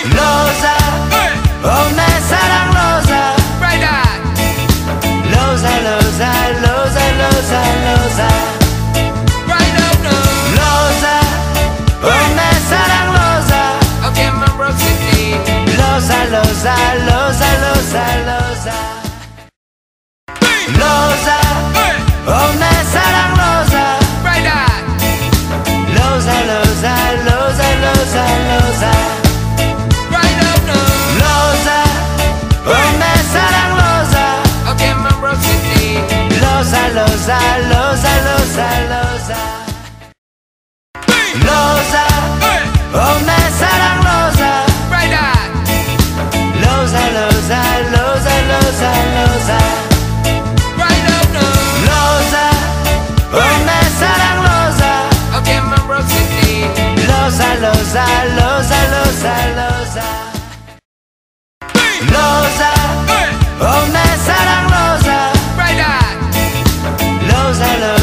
Loza, oh me sarang Loza, Loza, Loza, Loza, Loza, Loza, Loza, oh me sarang Loza, okay my bro city, Loza, Loza, Loza, Loza, Loza, Loza, oh me sarang Loza, Loza, Loza, Loza, Loza, Loza. Loza, Loza, Loza, Loza, Loza, Loza, oh me sarang Loza, Loza, Loza, Loza, Loza, Loza, Loza, oh me sarang Loza, okay my bro city, Loza, Loza, Loza, Loza, Loza, Loza, oh me sarang Loza, Loza, Loza.